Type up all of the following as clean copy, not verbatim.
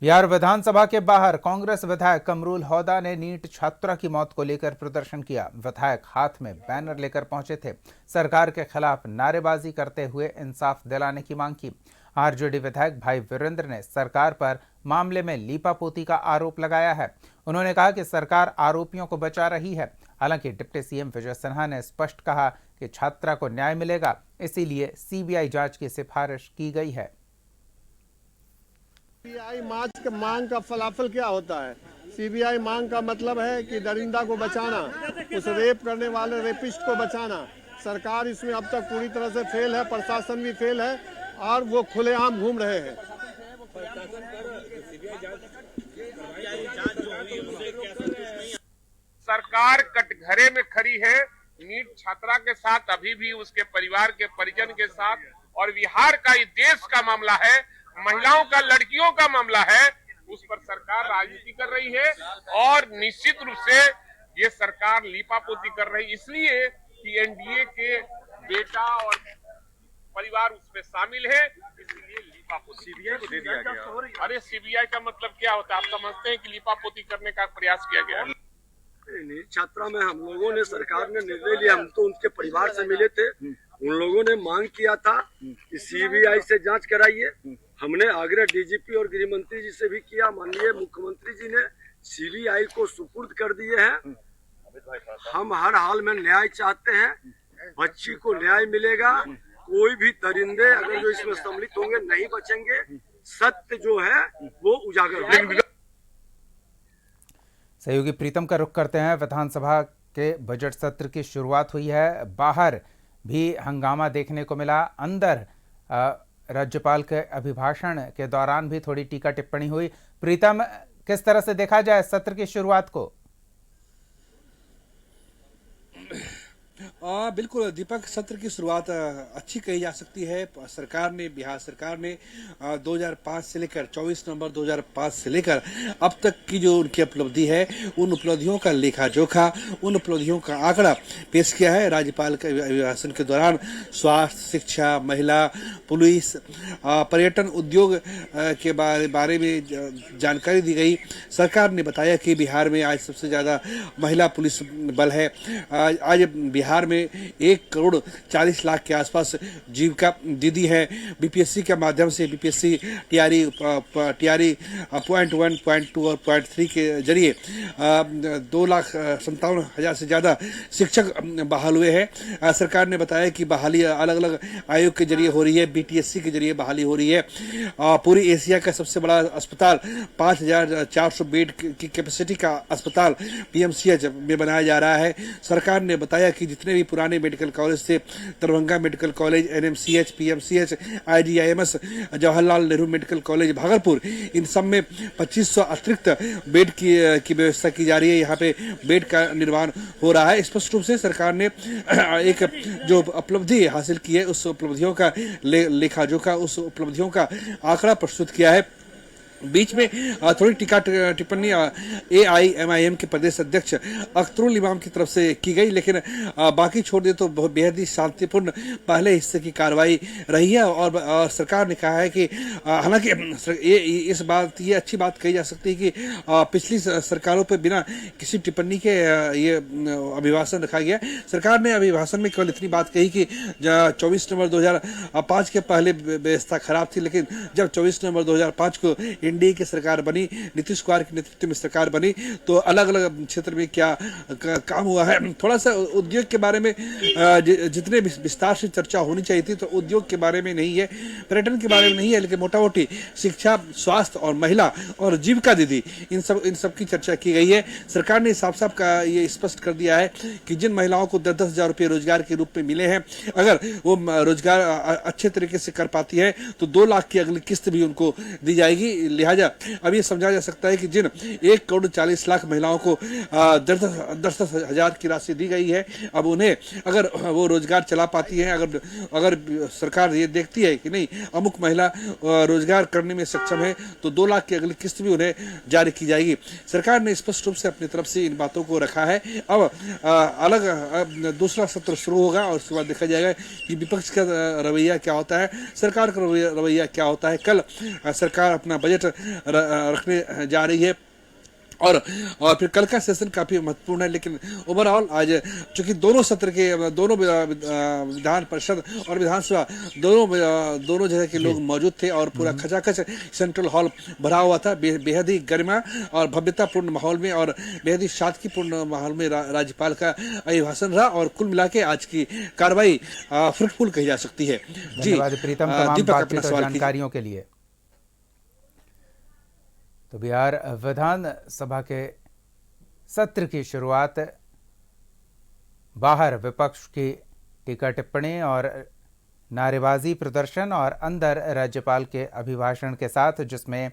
बिहार विधानसभा के बाहर कांग्रेस विधायक कमरुल हौदा ने नीट छात्रा की मौत को लेकर प्रदर्शन किया। विधायक हाथ में बैनर लेकर पहुंचे थे। सरकार के खिलाफ नारेबाजी करते हुए इंसाफ दिलाने की मांग की। आरजेडी विधायक भाई वीरेंद्र ने सरकार पर मामले में लीपापोती का आरोप लगाया है। उन्होंने कहा कि सरकार आरोपियों को बचा रही है। हालांकि डिप्टी सीएम विजय सिन्हा ने स्पष्ट कहा कि छात्रा को न्याय मिलेगा, इसीलिए सीबीआई जांच की सिफारिश की गई है। सीबीआई मांग का फलाफल क्या होता है? सीबीआई मांग का मतलब है कि दरिंदा को बचाना, उस रेप करने वाले रेपिस्ट को बचाना। सरकार इसमें अब तक पूरी तरह से फेल है, प्रशासन भी फेल है और वो खुलेआम घूम रहे हैं। सरकार कटघरे में खड़ी है नीट छात्रा के साथ, अभी भी उसके परिवार के परिजन के साथ। और बिहार का, ये देश का मामला है, महिलाओं का, लड़कियों का मामला है, उस पर सरकार राजनीति कर रही है। और निश्चित रूप से ये सरकार लीपापोती कर रही, इसलिए कि एनडीए के बेटा और परिवार उसमें शामिल है, इसलिए लीपापोती सीबीआई को दे दिया गया। अरे सीबीआई का मतलब क्या होता है? आप समझते हैं कि लीपापोती करने का प्रयास किया गया? छात्रा में हम लोगों ने, सरकार ने निर्णय लिया, हम तो उनके परिवार से मिले थे, उन लोगों ने मांग किया था कि सीबीआई से जांच कराइए। हमने आग्रह डीजीपी और गृह मंत्री जी से भी किया। माननीय मुख्यमंत्री जी ने सीबीआई को सुपुर्द कर दिए हैं। हम हर हाल में न्याय चाहते हैं, बच्ची को न्याय मिलेगा। कोई भी दरिंदे अगर जो इसमें सम्मिलित होंगे नहीं बचेंगे। सत्य जो है वो उजागर होगा। सहयोगी प्रीतम का रुख करते हैं। विधानसभा के बजट सत्र की शुरुआत हुई है। बाहर भी हंगामा देखने को मिला। अंदर राज्यपाल के अभिभाषण के दौरान भी थोड़ी टीका टिप्पणी हुई। प्रीतम, किस तरह से देखा जाए सत्र की शुरुआत को? बिल्कुल दीपक, सत्र की शुरुआत अच्छी कही जा सकती है। सरकार ने, बिहार सरकार ने 2005 से लेकर 24 नवंबर 2005 से लेकर अब तक की जो उनकी उपलब्धि है, उन उपलब्धियों का लेखा जोखा, उन उपलब्धियों का आंकड़ा पेश किया है। राज्यपाल के अभिभाषण के दौरान स्वास्थ्य, शिक्षा, महिला, पुलिस, पर्यटन, उद्योग के बारे में जानकारी दी गई। सरकार ने बताया कि बिहार में आज सबसे ज्यादा महिला पुलिस बल है। आज बिहार में 1,40,00,000 के आसपास जीविका दीदी है। बीपीएससी के माध्यम से, बीपीएससी टीआरई 0.1, 0.2 और 0.3 के जरिए 2,57,000 से ज्यादा शिक्षक बहाल हुए हैं। सरकार ने बताया कि बहाली अलग अलग आयोग के जरिए हो रही है, बीटीएससी के जरिए बहाली हो रही है। पूरी एशिया का सबसे बड़ा अस्पताल, 5,400 बेड की कैपेसिटी का अस्पताल पीएमसीएच में बनाया जा रहा है। सरकार ने बताया कि जितने भी पुराने मेडिकल कॉलेज थे, Darbhanga medical college, NMCH, PMCH, IGIMS, Jawaharlal Nehru medical college Bhagalpur, इन सब में 2500 अतिरिक्त बेड की व्यवस्था की जा रही है। यहाँ पे बेड का निर्माण हो रहा है। स्पष्ट रूप से सरकार ने एक जो उपलब्धि हासिल की है, उस उपलब्धियों का लेखा जोखा, उस उपलब्धियों का आंकड़ा प्रस्तुत किया है। बीच में थोड़ी टीका टिप्पणी एआईएमआईएम के प्रदेश अध्यक्ष अख्तरुल इमाम की तरफ से की गई, लेकिन बाकी छोड़ दे तो बेहद ही शांतिपूर्ण पहले हिस्से की कार्रवाई रही है। और सरकार ने कहा है कि हालांकि ये अच्छी बात कही जा सकती है कि पिछली सरकारों पर बिना किसी टिप्पणी के ये अभिभाषण रखा गया। सरकार ने अभिभाषण में केवल इतनी बात कही कि 24 नवंबर 2005 के पहले व्यवस्था खराब थी, लेकिन जब 24 नवंबर 2005 को एनडीए की सरकार बनी, नीतीश कुमार के नेतृत्व में सरकार बनी, तो अलग अलग क्षेत्र में क्या काम हुआ है। थोड़ा सा उद्योग के बारे में जितने विस्तार से चर्चा होनी चाहिए थी, तो उद्योग के बारे में नहीं है, पर्यटन के बारे में नहीं है, लेकिन मोटा मोटी शिक्षा, स्वास्थ्य और महिला और जीविका दीदी, इन सब की चर्चा की गई है। सरकार ने साफ साफ ये स्पष्ट कर दिया है कि जिन महिलाओं को 10-10 हजार रुपये रोजगार के रूप में मिले हैं, अगर वो रोजगार अच्छे तरीके से कर पाती है तो 2 लाख की अगली किस्त भी उनको दी जाएगी। लिहाजा अब ये समझा जा सकता है कि जिन 1,40,00,000 महिलाओं को 10-10 हजार की राशि दी गई है, अब उन्हें अगर वो रोजगार चला पाती है, अगर सरकार ये देखती है कि नहीं अमुक महिला रोजगार करने में सक्षम है, तो 2 लाख की अगली किस्त भी उन्हें जारी की जाएगी। सरकार ने स्पष्ट रूप से अपनी तरफ से इन बातों को रखा है। अब दूसरा सत्र शुरू होगा और उसके बाद देखा जाएगा कि विपक्ष का रवैया क्या होता है, सरकार का रवैया क्या होता है। कल सरकार अपना बजट रखने जा रही है। और फिर कल का सेशन काफी महत्वपूर्ण है, लेकिन ओवरऑल आज चूंकि दोनों सत्र के दोनों विधान परिषद और विधानसभा दोनों जगह के लोग मौजूद थे और पूरा खचाखच सेंट्रल हॉल भरा हुआ था, बेहद ही गरिमा और भव्यतापूर्ण माहौल में और बेहद ही शांतिपूर्ण माहौल में राज्यपाल का अभिभाषण रहा और कुल मिला के आज की कार्रवाई फ्रूटफुल कही जा सकती है। धन्यवाद प्रीतम तमाम दीपक, बातचीत अपना और सवाल जानकारियों के लिए। तो बिहार विधानसभा के सत्र की शुरुआत बाहर विपक्ष की टीका टिप्पणी और नारेबाजी प्रदर्शन और अंदर राज्यपाल के अभिभाषण के साथ, जिसमें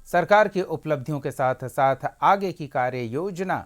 सरकार की उपलब्धियों के साथ साथ आगे की कार्य योजना